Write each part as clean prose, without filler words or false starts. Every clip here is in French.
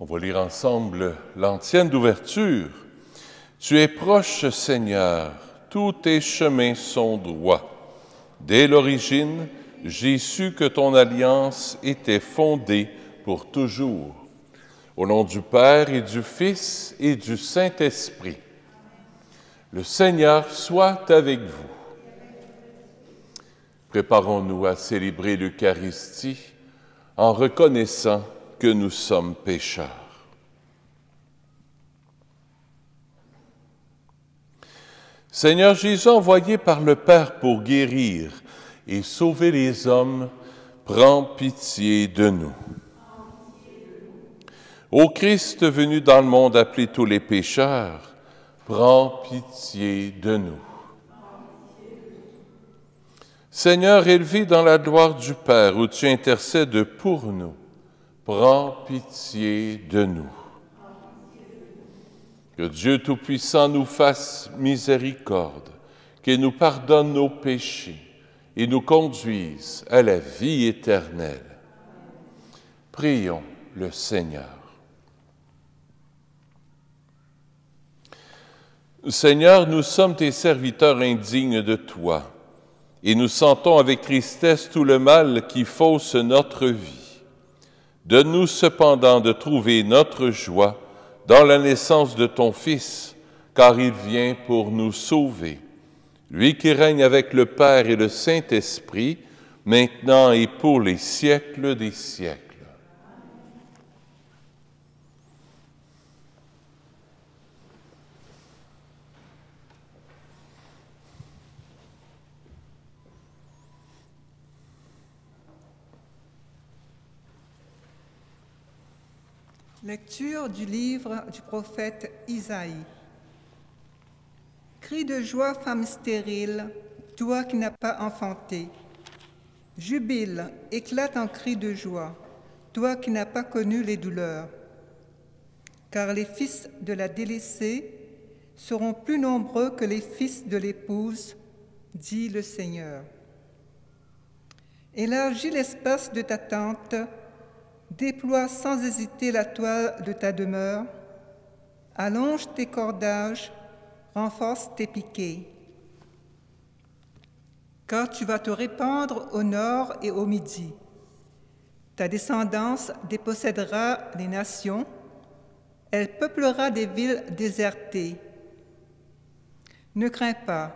On va lire ensemble l'antienne d'ouverture. Tu es proche, Seigneur, tous tes chemins sont droits. Dès l'origine, j'ai su que ton alliance était fondée pour toujours. Au nom du Père et du Fils et du Saint-Esprit, le Seigneur soit avec vous. Préparons-nous à célébrer l'Eucharistie en reconnaissant que nous sommes pécheurs. Seigneur Jésus, envoyé par le Père pour guérir et sauver les hommes, prends pitié de nous. Ô Christ venu dans le monde appeler tous les pécheurs, prends pitié de nous. Seigneur, élevé dans la gloire du Père, où tu intercèdes pour nous, prends pitié de nous. Que Dieu Tout-Puissant nous fasse miséricorde, qu'il nous pardonne nos péchés et nous conduise à la vie éternelle. Prions le Seigneur. Seigneur, nous sommes tes serviteurs indignes de toi, et nous sentons avec tristesse tout le mal qui fausse notre vie. Donne-nous cependant de trouver notre joie dans la naissance de ton Fils, car il vient pour nous sauver. Lui qui règne avec le Père et le Saint-Esprit, maintenant et pour les siècles des siècles. Lecture du livre du prophète Isaïe. Crie de joie, femme stérile, toi qui n'as pas enfanté. Jubile, éclate en cris de joie, toi qui n'as pas connu les douleurs. Car les fils de la délaissée seront plus nombreux que les fils de l'épouse, dit le Seigneur. Élargis l'espace de ta tente, déploie sans hésiter la toile de ta demeure, allonge tes cordages, renforce tes piquets. Car tu vas te répandre au nord et au midi. Ta descendance dépossédera les nations, elle peuplera des villes désertées. Ne crains pas,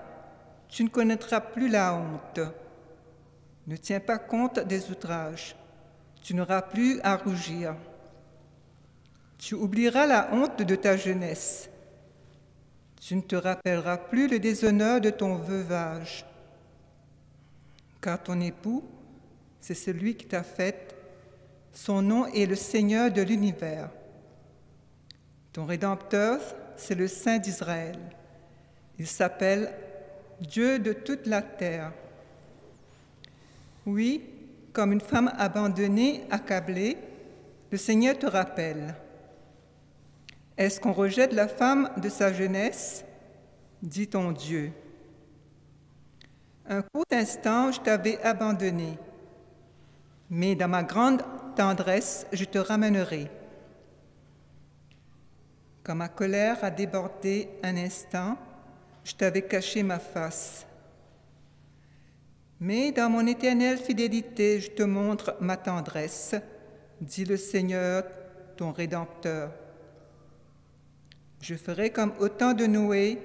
tu ne connaîtras plus la honte. Ne tiens pas compte des outrages. Tu n'auras plus à rougir. Tu oublieras la honte de ta jeunesse. Tu ne te rappelleras plus le déshonneur de ton veuvage. Car ton époux, c'est celui qui t'a faite. Son nom est le Seigneur de l'univers. Ton Rédempteur, c'est le Saint d'Israël. Il s'appelle Dieu de toute la terre. Oui, comme une femme abandonnée, accablée, le Seigneur te rappelle. Est-ce qu'on rejette la femme de sa jeunesse? Dit ton Dieu. Un court instant, je t'avais abandonné, mais dans ma grande tendresse, je te ramènerai. Quand ma colère a débordé un instant, je t'avais caché ma face. Mais dans mon éternelle fidélité, je te montre ma tendresse, dit le Seigneur, ton Rédempteur. Je ferai comme au temps de Noé,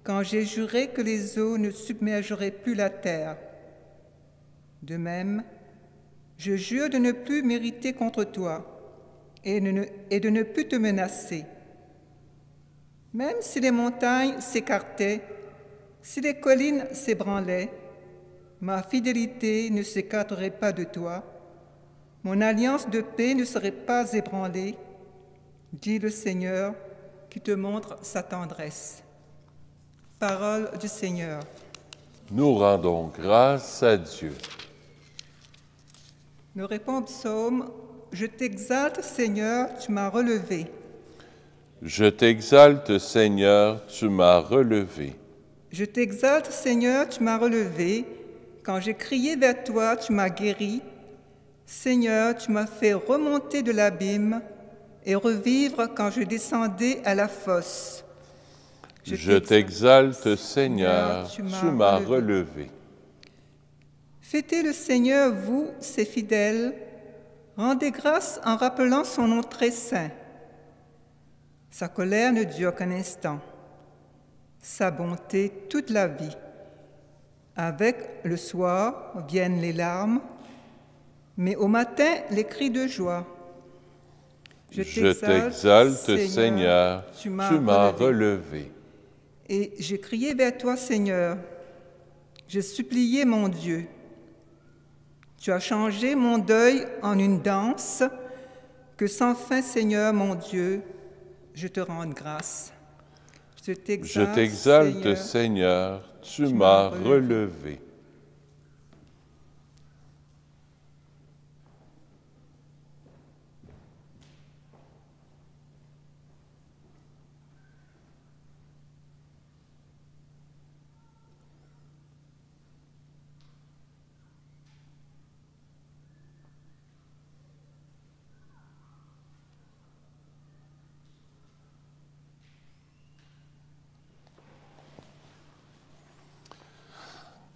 quand j'ai juré que les eaux ne submergeraient plus la terre. De même, je jure de ne plus m'irriter contre toi et de ne plus te menacer. Même si les montagnes s'écartaient, si les collines s'ébranlaient, ma fidélité ne s'écarterait pas de toi, mon alliance de paix ne serait pas ébranlée, dit le Seigneur, qui te montre sa tendresse. Parole du Seigneur. Nous rendons grâce à Dieu. Nous répond au psaume, je t'exalte, Seigneur, tu m'as relevé. Je t'exalte, Seigneur, tu m'as relevé. Je t'exalte, Seigneur, tu m'as relevé. Quand j'ai crié vers toi, tu m'as guéri. Seigneur, tu m'as fait remonter de l'abîme. et revivre quand je descendais à la fosse. Je t'exalte, Seigneur, tu m'as relevé. Fêtez le Seigneur, vous, ses fidèles, rendez grâce en rappelant son nom très saint. Sa colère ne dure qu'un instant, sa bonté toute la vie. Avec le soir viennent les larmes, mais au matin les cris de joie. Je t'exalte, Seigneur, tu m'as relevé. Et j'ai crié vers toi, Seigneur. J'ai supplié mon Dieu. Tu as changé mon deuil en une danse, que sans fin, Seigneur, mon Dieu, je te rende grâce. Je t'exalte, Seigneur, tu m'as relevé.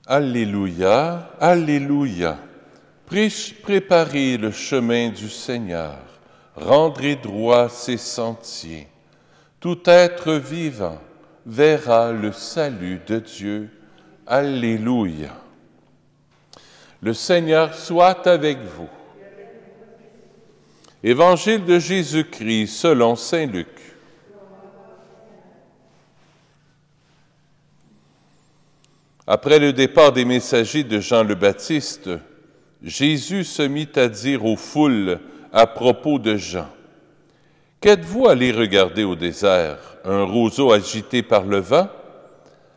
Alléluia, Alléluia. Préparez le chemin du Seigneur, rendrez droit ses sentiers. Tout être vivant verra le salut de Dieu. Alléluia. Le Seigneur soit avec vous. Évangile de Jésus-Christ selon saint Luc. Après le départ des messagers de Jean le Baptiste, Jésus se mit à dire aux foules à propos de Jean, « Qu'êtes-vous allés regarder au désert? Un roseau agité par le vent?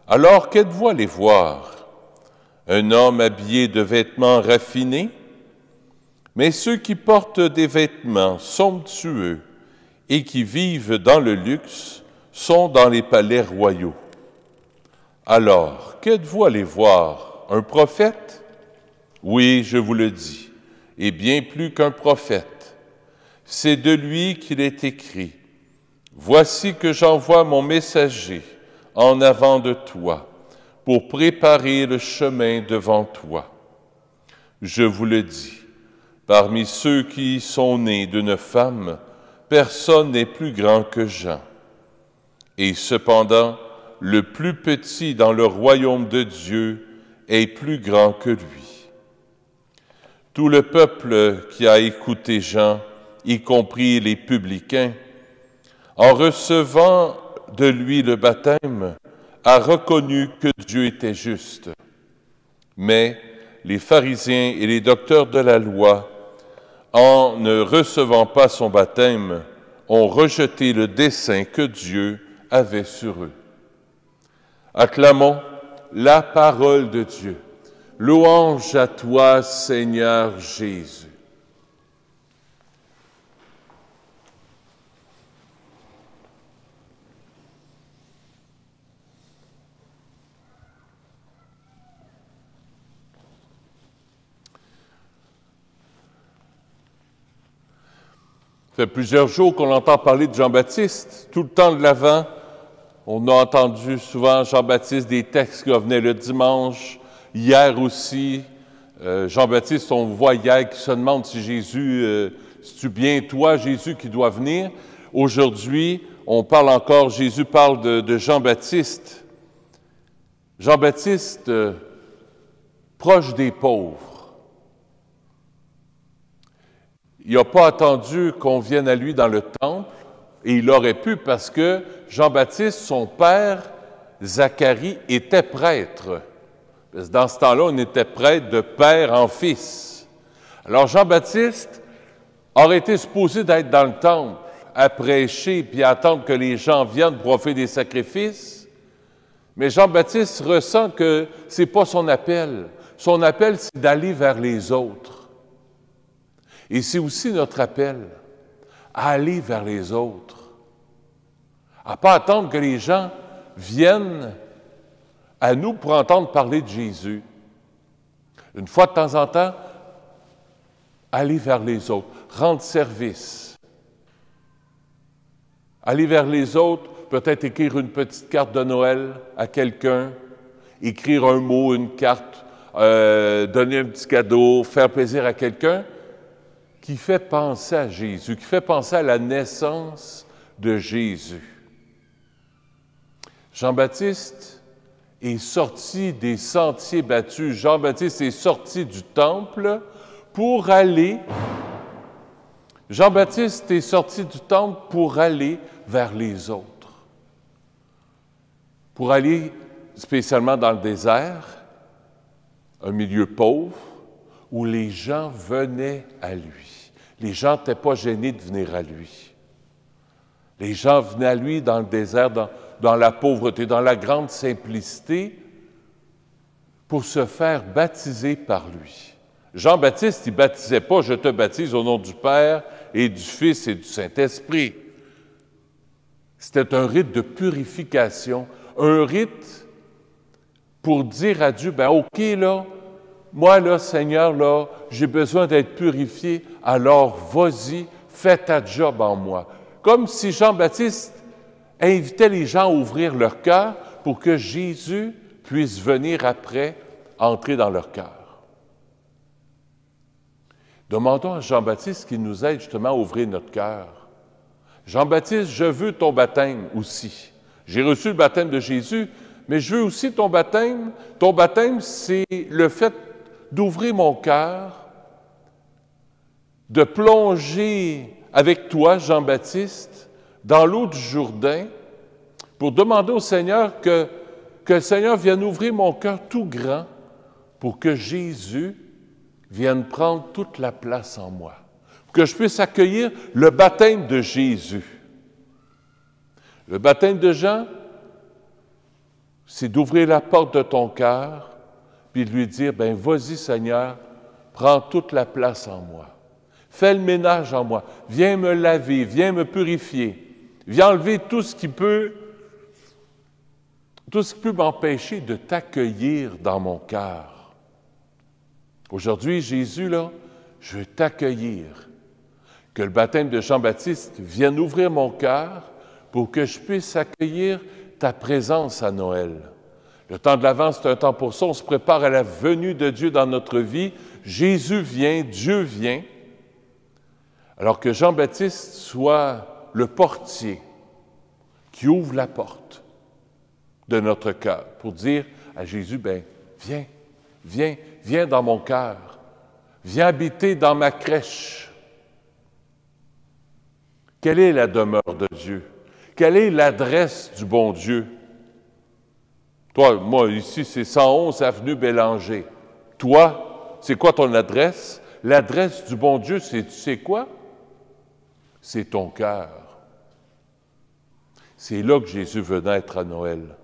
Alors qu'êtes-vous allés voir? Un homme habillé de vêtements raffinés? Mais ceux qui portent des vêtements somptueux et qui vivent dans le luxe sont dans les palais royaux. Alors, qu'êtes-vous allés voir? Un prophète? Oui, je vous le dis, et bien plus qu'un prophète. C'est de lui qu'il est écrit. Voici que j'envoie mon messager en avant de toi pour préparer le chemin devant toi. Je vous le dis, parmi ceux qui sont nés d'une femme, personne n'est plus grand que Jean. Et cependant, le plus petit dans le royaume de Dieu est plus grand que lui. Tout le peuple qui a écouté Jean, y compris les publicains, en recevant de lui le baptême, a reconnu que Dieu était juste. Mais les pharisiens et les docteurs de la loi, en ne recevant pas son baptême, ont rejeté le dessein que Dieu avait sur eux. Acclamons la parole de Dieu. Louange à toi, Seigneur Jésus. Ça fait plusieurs jours qu'on entend parler de Jean-Baptiste. Tout le temps de l'Avent, on a entendu souvent Jean-Baptiste, des textes qui revenaient le dimanche. Hier aussi, Jean-Baptiste, on voit hier qui se demande si Jésus, c'est-tu bien toi, Jésus, qui doit venir? Aujourd'hui, on parle encore, Jésus parle de Jean-Baptiste. Jean-Baptiste, proche des pauvres. Il n'a pas attendu qu'on vienne à lui dans le temple, et il aurait pu parce que Jean-Baptiste, son père, Zacharie, était prêtre. Parce que dans ce temps-là, on était prêtre de père en fils. Alors Jean-Baptiste aurait été supposé d'être dans le temple, à prêcher, puis à attendre que les gens viennent pour offrir des sacrifices. Mais Jean-Baptiste ressent que ce n'est pas son appel. Son appel, c'est d'aller vers les autres. Et c'est aussi notre appel, à aller vers les autres. À ne pas attendre que les gens viennent à nous pour entendre parler de Jésus. Une fois de temps en temps, aller vers les autres, rendre service. Aller vers les autres, peut-être écrire une petite carte de Noël à quelqu'un, écrire un mot, une carte, donner un petit cadeau, faire plaisir à quelqu'un qui fait penser à Jésus, qui fait penser à la naissance de Jésus. Jean-Baptiste est sorti des sentiers battus. Jean-Baptiste est sorti du temple pour aller... Jean-Baptiste est sorti du temple pour aller vers les autres. Pour aller spécialement dans le désert, un milieu pauvre, où les gens venaient à lui. Les gens n'étaient pas gênés de venir à lui. Les gens venaient à lui dans le désert, dans la pauvreté, dans la grande simplicité, pour se faire baptiser par lui. Jean-Baptiste, il ne baptisait pas « Je te baptise au nom du Père et du Fils et du Saint-Esprit ». C'était un rite de purification, un rite pour dire à Dieu, « OK, là, moi, là, Seigneur, là, j'ai besoin d'être purifié, alors vas-y, fais ta job en moi. » Comme si Jean-Baptiste invitait les gens à ouvrir leur cœur pour que Jésus puisse venir après entrer dans leur cœur. Demandons à Jean-Baptiste qu'il nous aide justement à ouvrir notre cœur. Jean-Baptiste, je veux ton baptême aussi. J'ai reçu le baptême de Jésus, mais je veux aussi ton baptême. Ton baptême, c'est le fait d'ouvrir mon cœur, de plonger avec toi, Jean-Baptiste, dans l'eau du Jourdain, pour demander au Seigneur que le Seigneur vienne ouvrir mon cœur tout grand pour que Jésus vienne prendre toute la place en moi, pour que je puisse accueillir le baptême de Jésus. Le baptême de Jean, c'est d'ouvrir la porte de ton cœur puis de lui dire, ben vas-y Seigneur, prends toute la place en moi. Fais le ménage en moi. Viens me laver, viens me purifier. Viens enlever tout ce qui peut m'empêcher de t'accueillir dans mon cœur. Aujourd'hui, Jésus, là, je veux t'accueillir. Que le baptême de Jean-Baptiste vienne ouvrir mon cœur pour que je puisse accueillir ta présence à Noël. Le temps de l'Avent, c'est un temps pour ça. On se prépare à la venue de Dieu dans notre vie. Jésus vient, Dieu vient. Alors que Jean-Baptiste soit le portier qui ouvre la porte de notre cœur pour dire à Jésus, ben viens, viens, viens dans mon cœur. Viens habiter dans ma crèche. Quelle est la demeure de Dieu? Quelle est l'adresse du bon Dieu? Toi, moi, ici, c'est 111 avenue Bélanger. Toi, c'est quoi ton adresse? L'adresse du bon Dieu, tu sais quoi? C'est ton cœur. C'est là que Jésus veut naître à Noël.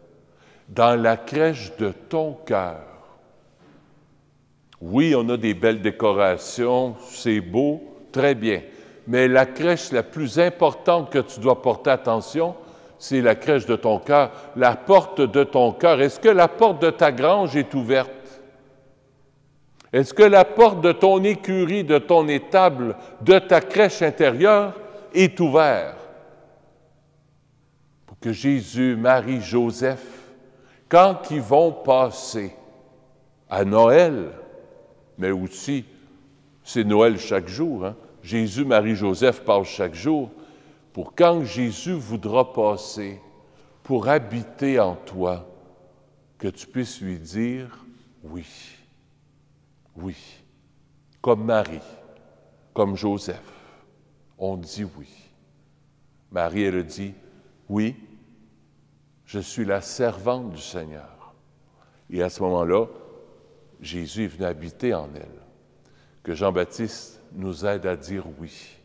Dans la crèche de ton cœur. Oui, on a des belles décorations, c'est beau, très bien. Mais la crèche la plus importante que tu dois porter attention, c'est la crèche de ton cœur, la porte de ton cœur. Est-ce que la porte de ta grange est ouverte? Est-ce que la porte de ton écurie, de ton étable, de ta crèche intérieure est ouverte? Pour que Jésus, Marie, Joseph, quand ils vont passer à Noël, mais aussi, c'est Noël chaque jour, hein? Jésus, Marie, Joseph passent chaque jour, pour quand Jésus voudra passer pour habiter en toi, que tu puisses lui dire oui, oui, comme Marie, comme Joseph, on dit oui. Marie, elle dit, oui, je suis la servante du Seigneur. Et à ce moment-là, Jésus est venu habiter en elle. Que Jean-Baptiste nous aide à dire oui.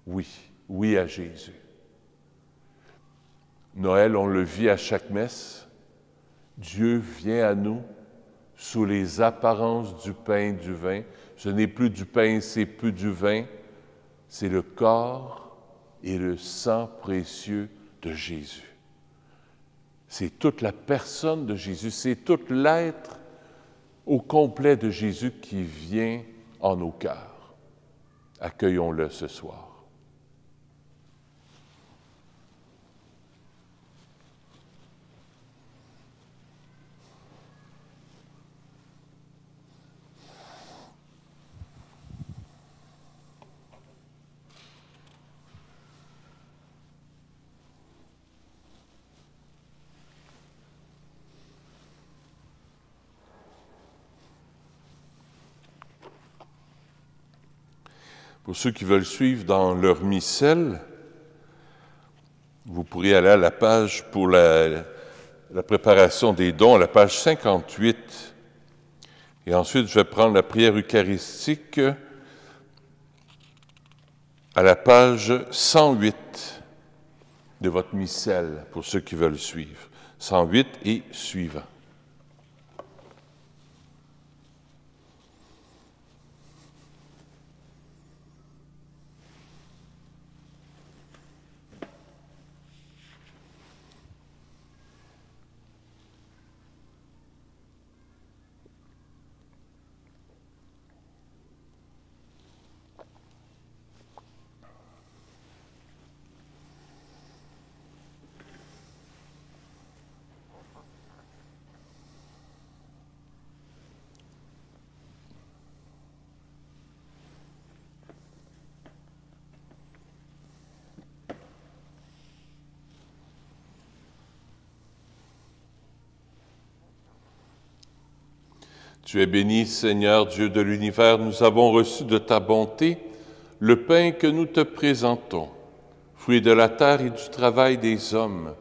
Oui, oui à Jésus. Noël, on le vit à chaque messe. Dieu vient à nous sous les apparences du pain et du vin. Ce n'est plus du pain, c'est plus du vin. C'est le corps et le sang précieux de Jésus. C'est toute la personne de Jésus, c'est tout l'être au complet de Jésus qui vient en nos cœurs. Accueillons-le ce soir. Pour ceux qui veulent suivre dans leur missel, vous pourrez aller à la page pour la préparation des dons, à la page 58. Et ensuite, je vais prendre la prière eucharistique à la page 108 de votre missel, pour ceux qui veulent suivre. 108 et suivant. Tu es béni, Seigneur, Dieu de l'univers, nous avons reçu de ta bonté le pain que nous te présentons, fruit de la terre et du travail des hommes,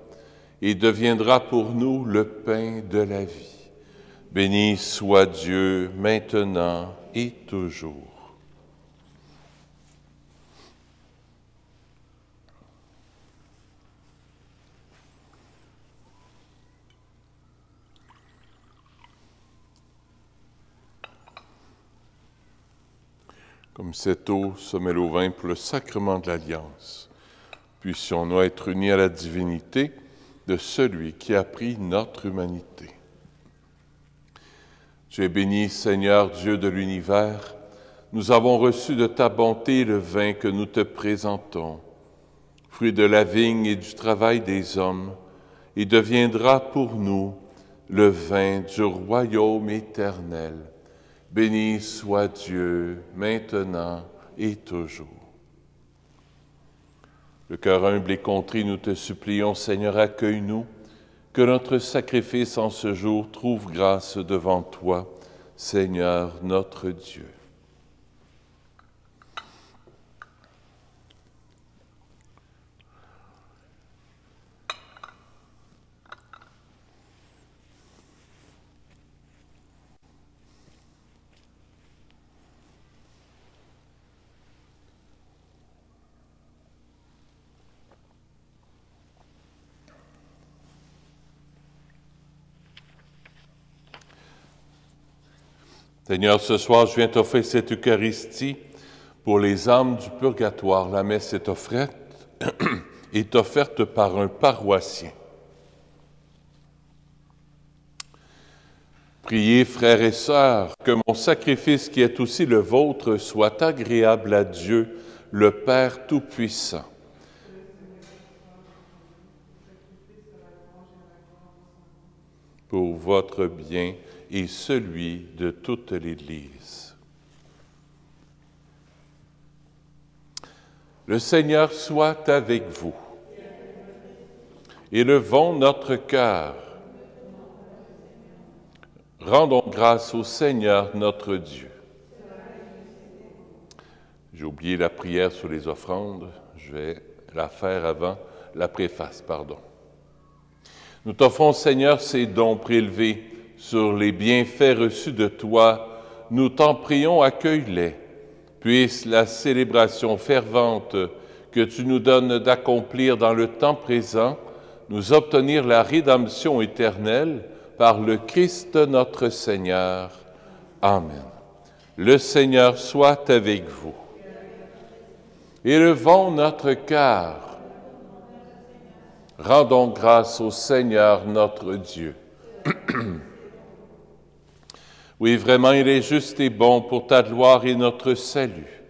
et deviendra pour nous le pain de la vie. Béni soit Dieu, maintenant et toujours. Comme cette eau se mêle au vin pour le sacrement de l'Alliance, puissions-nous être unis à la divinité de celui qui a pris notre humanité. Tu es béni, Seigneur, Dieu de l'univers, nous avons reçu de ta bonté le vin que nous te présentons, fruit de la vigne et du travail des hommes, et deviendra pour nous le vin du royaume éternel. Béni soit Dieu, maintenant et toujours. Le cœur humble et contrit, nous te supplions, Seigneur, accueille-nous, que notre sacrifice en ce jour trouve grâce devant toi, Seigneur notre Dieu. Seigneur, ce soir, je viens t'offrir cette Eucharistie pour les âmes du purgatoire. La messe est offerte par un paroissien. Priez, frères et sœurs, que mon sacrifice qui est aussi le vôtre soit agréable à Dieu, le Père Tout-Puissant. Pour votre bien et celui de toute l'Église. Le Seigneur soit avec vous. Élevons notre cœur. Rendons grâce au Seigneur notre Dieu. J'ai oublié la prière sur les offrandes. Je vais la faire avant la préface, pardon. Nous t'offrons, Seigneur, ces dons prélevés sur les bienfaits reçus de toi. Nous t'en prions, accueille-les. Puisse la célébration fervente que tu nous donnes d'accomplir dans le temps présent nous obtenir la rédemption éternelle par le Christ notre Seigneur. Amen. Le Seigneur soit avec vous. Élevons notre cœur. Rendons grâce au Seigneur notre Dieu. Oui, vraiment, il est juste et bon pour ta gloire et notre salut,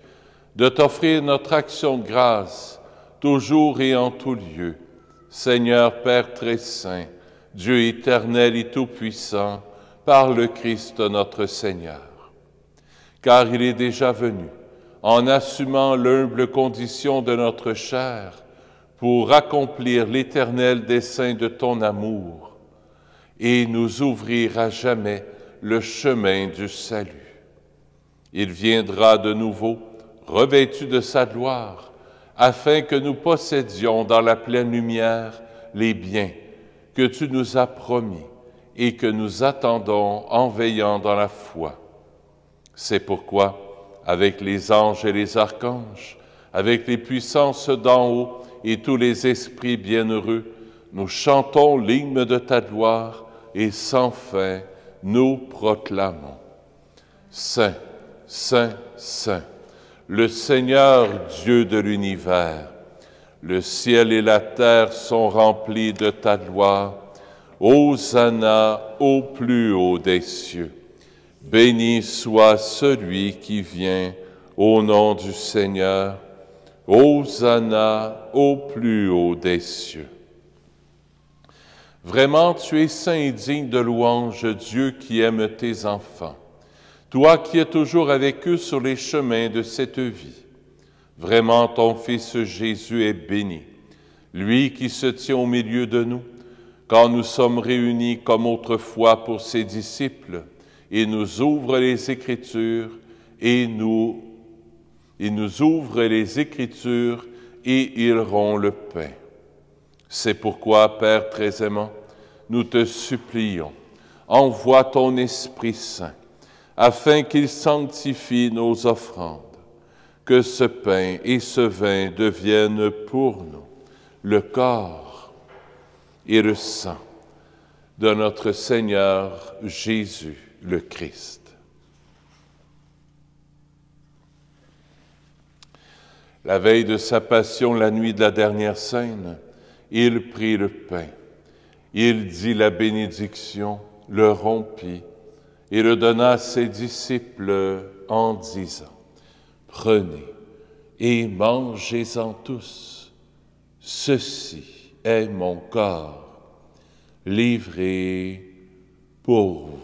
de t'offrir notre action de grâce, toujours et en tout lieu. Seigneur Père très saint, Dieu éternel et tout-puissant, par le Christ notre Seigneur. Car il est déjà venu, en assumant l'humble condition de notre chair, pour accomplir l'éternel dessein de ton amour et nous ouvrir à jamais le chemin du salut. Il viendra de nouveau revêtu de sa gloire, afin que nous possédions dans la pleine lumière les biens que tu nous as promis et que nous attendons en veillant dans la foi. C'est pourquoi, avec les anges et les archanges, avec les puissances d'en haut et tous les esprits bienheureux, nous chantons l'hymne de ta gloire et sans fin nous proclamons. Saint, Saint, Saint, le Seigneur Dieu de l'univers, le ciel et la terre sont remplis de ta gloire. Hosanna au plus haut des cieux. Béni soit celui qui vient au nom du Seigneur. Hosanna au plus haut des cieux. Vraiment, tu es saint et digne de louange, Dieu qui aime tes enfants. Toi qui es toujours avec eux sur les chemins de cette vie. Vraiment, ton Fils Jésus est béni, lui qui se tient au milieu de nous, quand nous sommes réunis comme autrefois pour ses disciples, et nous ouvre les Écritures, et il rompt le pain. C'est pourquoi, Père très aimant, nous te supplions, envoie ton Esprit Saint, afin qu'il sanctifie nos offrandes, que ce pain et ce vin deviennent pour nous le corps et le sang de notre Seigneur Jésus le Christ. La veille de sa passion, la nuit de la dernière scène, il prit le pain, il dit la bénédiction, le rompit et le donna à ses disciples en disant: « Prenez et mangez-en tous, ceci est mon corps, livré pour vous. »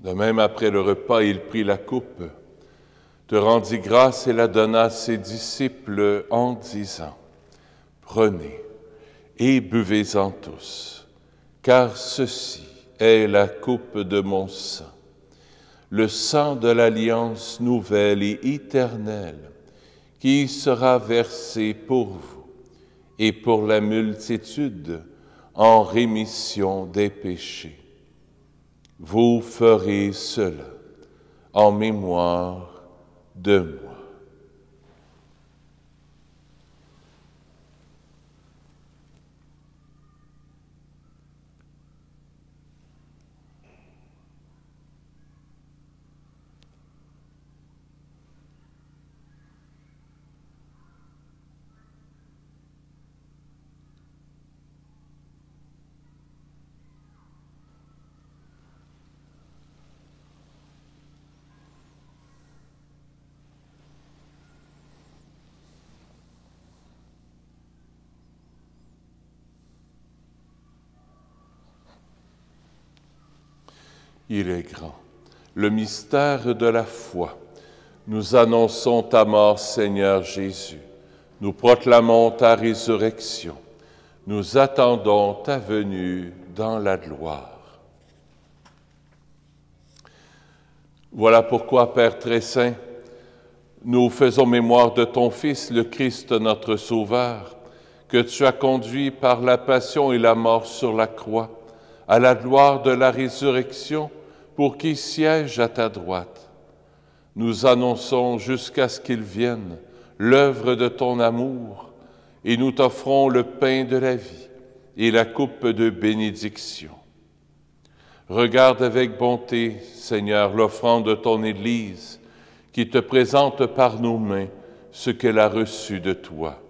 De même, après le repas, il prit la coupe, te rendit grâce et la donna à ses disciples en disant: « Prenez et buvez-en tous, car ceci est la coupe de mon sang, le sang de l'alliance nouvelle et éternelle, qui sera versé pour vous et pour la multitude en rémission des péchés. Vous ferez cela en mémoire de moi. » Il est grand, le mystère de la foi. Nous annonçons ta mort, Seigneur Jésus. Nous proclamons ta résurrection. Nous attendons ta venue dans la gloire. Voilà pourquoi, Père très saint, nous faisons mémoire de ton Fils, le Christ, notre Sauveur, que tu as conduit par la passion et la mort sur la croix, à la gloire de la résurrection, pour qu'il siège à ta droite. Nous annonçons jusqu'à ce qu'il vienne l'œuvre de ton amour, et nous t'offrons le pain de la vie et la coupe de bénédiction. Regarde avec bonté, Seigneur, l'offrande de ton Église, qui te présente par nos mains ce qu'elle a reçu de toi,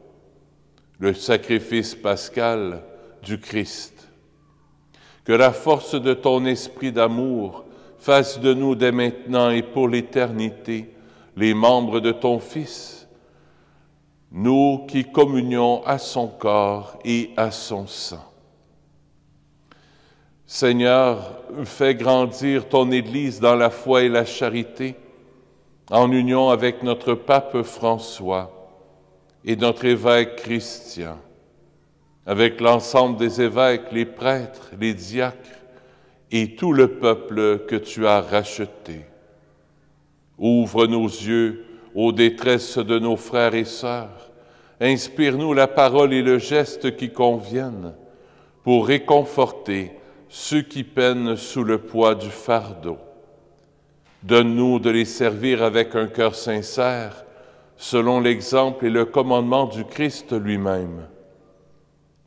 le sacrifice pascal du Christ. Que la force de ton esprit d'amour fasse de nous dès maintenant et pour l'éternité les membres de ton Fils, nous qui communions à son corps et à son sang. Seigneur, fais grandir ton Église dans la foi et la charité, en union avec notre pape François et notre évêque Christian, avec l'ensemble des évêques, les prêtres, les diacres et tout le peuple que tu as racheté. Ouvre nos yeux aux détresses de nos frères et sœurs. Inspire-nous la parole et le geste qui conviennent pour réconforter ceux qui peinent sous le poids du fardeau. Donne-nous de les servir avec un cœur sincère, selon l'exemple et le commandement du Christ lui-même.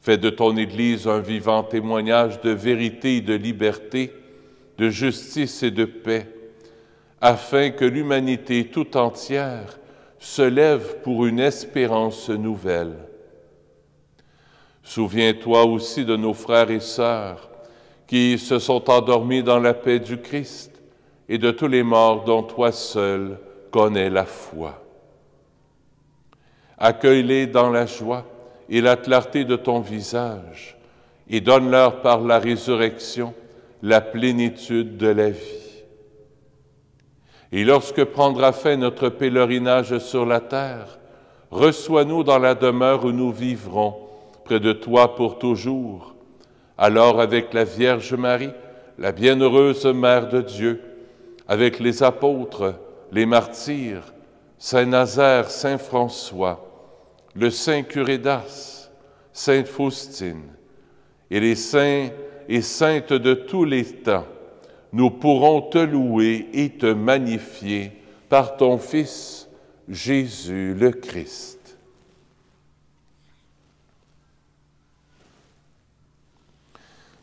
Fais de ton Église un vivant témoignage de vérité et de liberté, de justice et de paix, afin que l'humanité tout entière se lève pour une espérance nouvelle. Souviens-toi aussi de nos frères et sœurs qui se sont endormis dans la paix du Christ et de tous les morts dont toi seul connais la foi. Accueille-les dans la joie et la clarté de ton visage et donne-leur par la résurrection la plénitude de la vie. Et lorsque prendra fin notre pèlerinage sur la terre, reçois-nous dans la demeure où nous vivrons, près de toi pour toujours. Alors avec la Vierge Marie, la bienheureuse Mère de Dieu, avec les apôtres, les martyrs, Saint Nazaire, Saint François, le Saint Curé d'Ars, Sainte Faustine, et les saints et saintes de tous les temps, nous pourrons te louer et te magnifier par ton Fils, Jésus le Christ.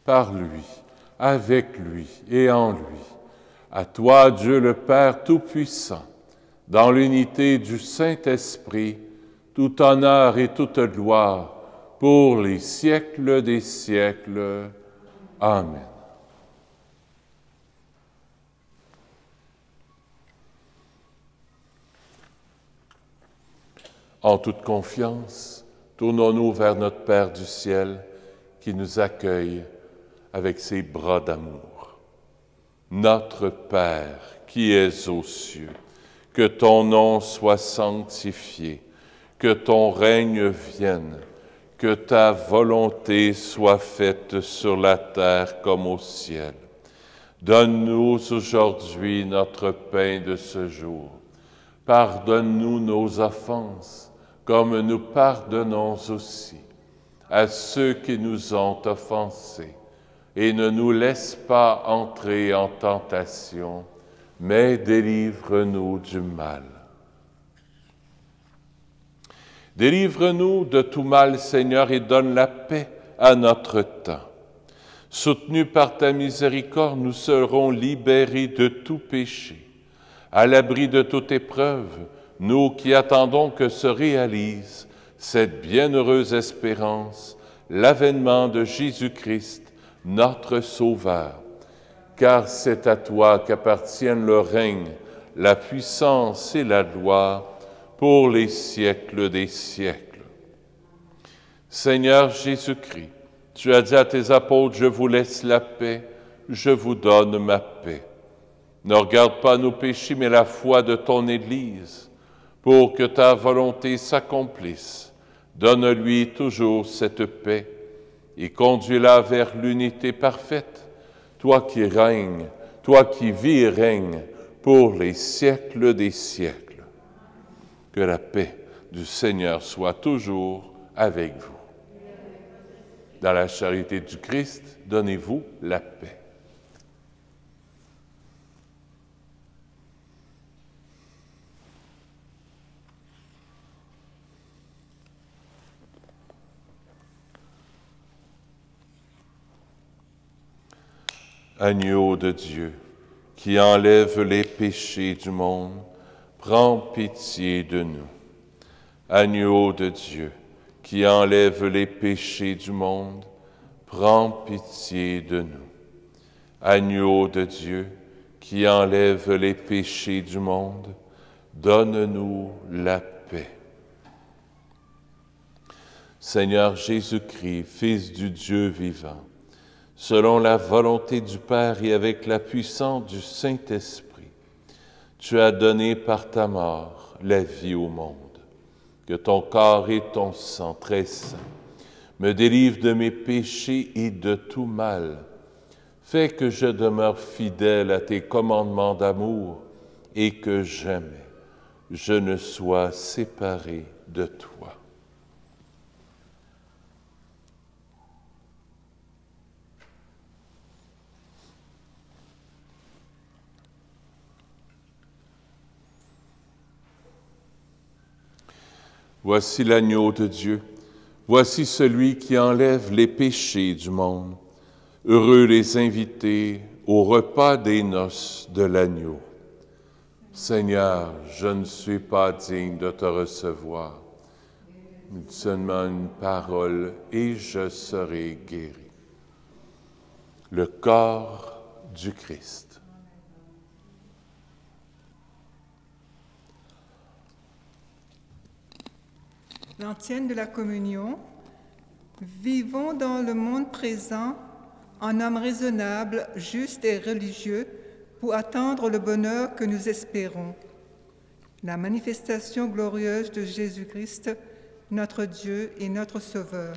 Par lui, avec lui et en lui, à toi, Dieu le Père Tout-Puissant, dans l'unité du Saint-Esprit, tout honneur et toute gloire pour les siècles des siècles. Amen. En toute confiance, tournons-nous vers notre Père du ciel qui nous accueille avec ses bras d'amour. Notre Père qui es aux cieux, que ton nom soit sanctifié, que ton règne vienne, que ta volonté soit faite sur la terre comme au ciel. Donne-nous aujourd'hui notre pain de ce jour. Pardonne-nous nos offenses, comme nous pardonnons aussi à ceux qui nous ont offensés. Et ne nous laisse pas entrer en tentation, mais délivre-nous du mal. Délivre-nous de tout mal, Seigneur, et donne la paix à notre temps. Soutenus par ta miséricorde, nous serons libérés de tout péché. À l'abri de toute épreuve, nous qui attendons que se réalise cette bienheureuse espérance, l'avènement de Jésus-Christ, notre Sauveur. Car c'est à toi qu'appartiennent le règne, la puissance et la gloire pour les siècles des siècles. Seigneur Jésus-Christ, tu as dit à tes apôtres, je vous laisse la paix, je vous donne ma paix. Ne regarde pas nos péchés, mais la foi de ton Église, pour que ta volonté s'accomplisse. Donne-lui toujours cette paix et conduis-la vers l'unité parfaite, toi qui règnes, toi qui vis et règnes pour les siècles des siècles. Que la paix du Seigneur soit toujours avec vous. Dans la charité du Christ, donnez-vous la paix. Agneau de Dieu, qui enlève les péchés du monde, prends pitié de nous. Agneau de Dieu, qui enlève les péchés du monde, prends pitié de nous. Agneau de Dieu, qui enlève les péchés du monde, donne-nous la paix. Seigneur Jésus-Christ, Fils du Dieu vivant, selon la volonté du Père et avec la puissance du Saint-Esprit, tu as donné par ta mort la vie au monde. Que ton corps et ton sang très saint me délivrent de mes péchés et de tout mal. Fais que je demeure fidèle à tes commandements d'amour et que jamais je ne sois séparé de toi. Voici l'agneau de Dieu, voici celui qui enlève les péchés du monde. Heureux les invités au repas des noces de l'agneau. Seigneur, je ne suis pas digne de te recevoir. Seulement une parole et je serai guéri. Le corps du Christ. L'antienne de la communion, vivons dans le monde présent en hommes raisonnables, justes et religieux pour attendre le bonheur que nous espérons. La manifestation glorieuse de Jésus-Christ, notre Dieu et notre Sauveur.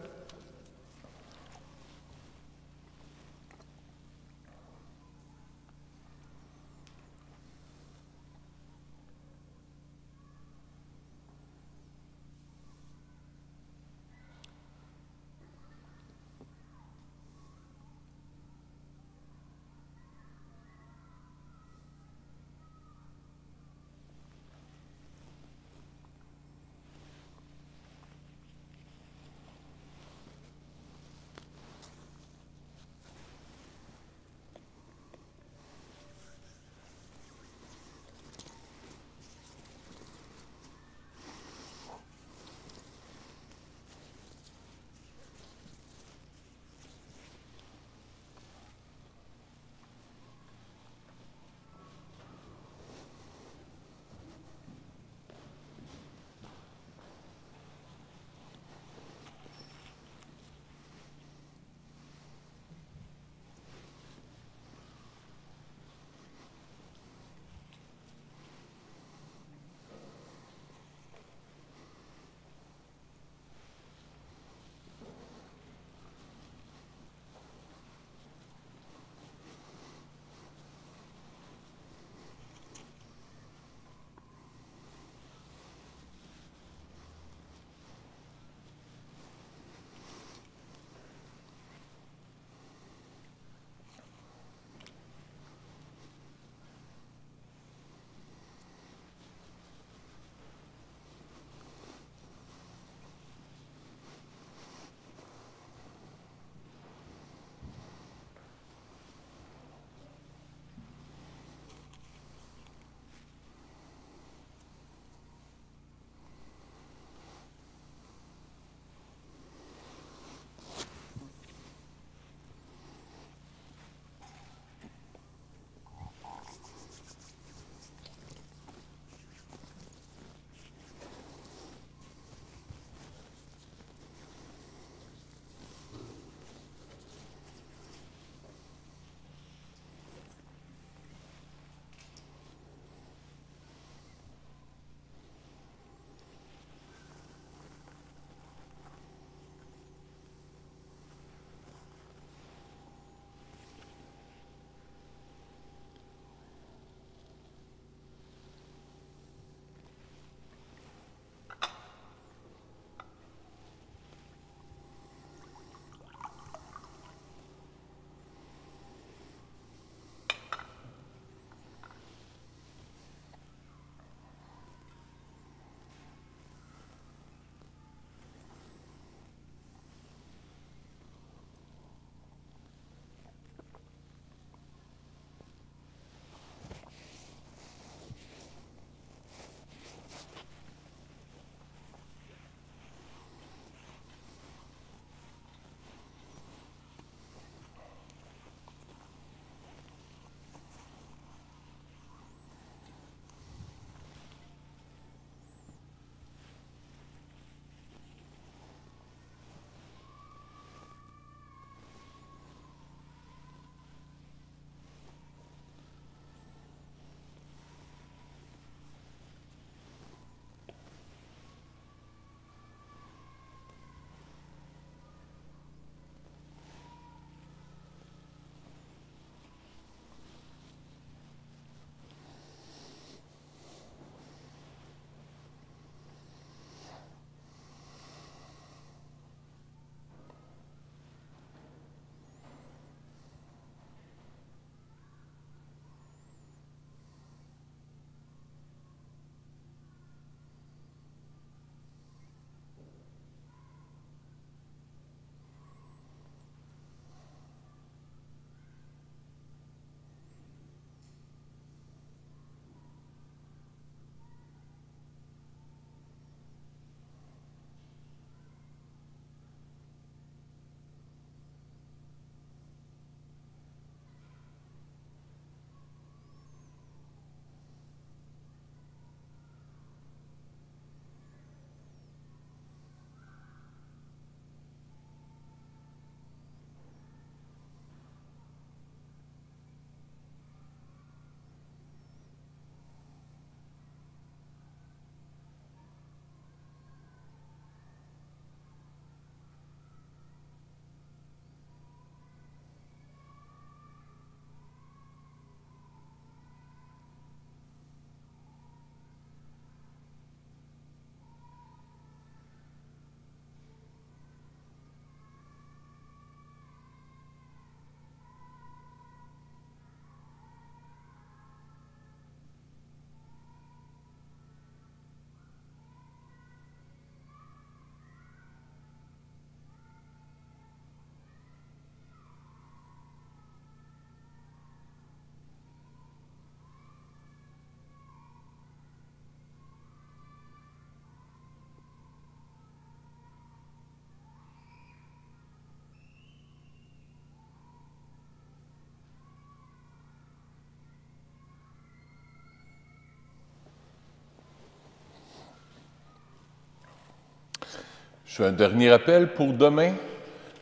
Je fais un dernier appel pour demain.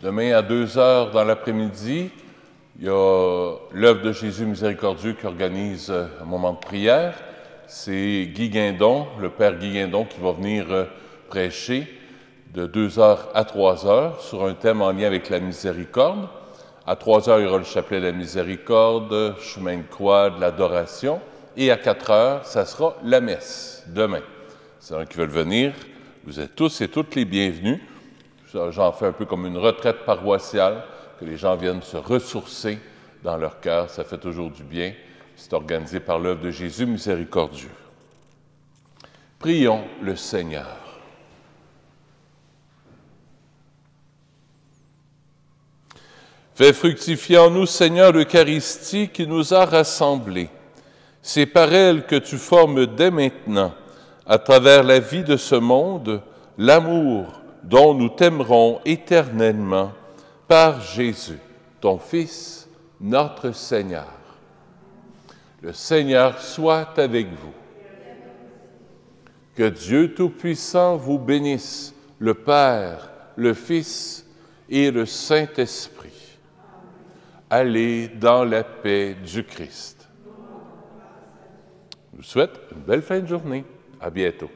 Demain à 2 heures dans l'après-midi, il y a l'œuvre de Jésus miséricordieux qui organise un moment de prière. C'est Guy Guindon, le Père Guy Guindon, qui va venir prêcher de 2 heures à 3 heures sur un thème en lien avec la miséricorde. À 3 heures, il y aura le chapelet de la miséricorde, chemin de croix, de l'adoration. Et à 4 heures, ça sera la messe, demain. C'est gens qui veulent venir, vous êtes tous et toutes les bienvenus. J'en fais un peu comme une retraite paroissiale, que les gens viennent se ressourcer dans leur cœur. Ça fait toujours du bien. C'est organisé par l'œuvre de Jésus miséricordieux. Prions le Seigneur. Fais fructifier en nous, Seigneur, l'Eucharistie qui nous a rassemblés. C'est par elle que tu formes dès maintenant, à travers la vie de ce monde, l'amour dont nous t'aimerons éternellement, par Jésus, ton Fils, notre Seigneur. Le Seigneur soit avec vous. Que Dieu Tout-Puissant vous bénisse, le Père, le Fils et le Saint-Esprit. Allez dans la paix du Christ. Je vous souhaite une belle fin de journée. À bientôt.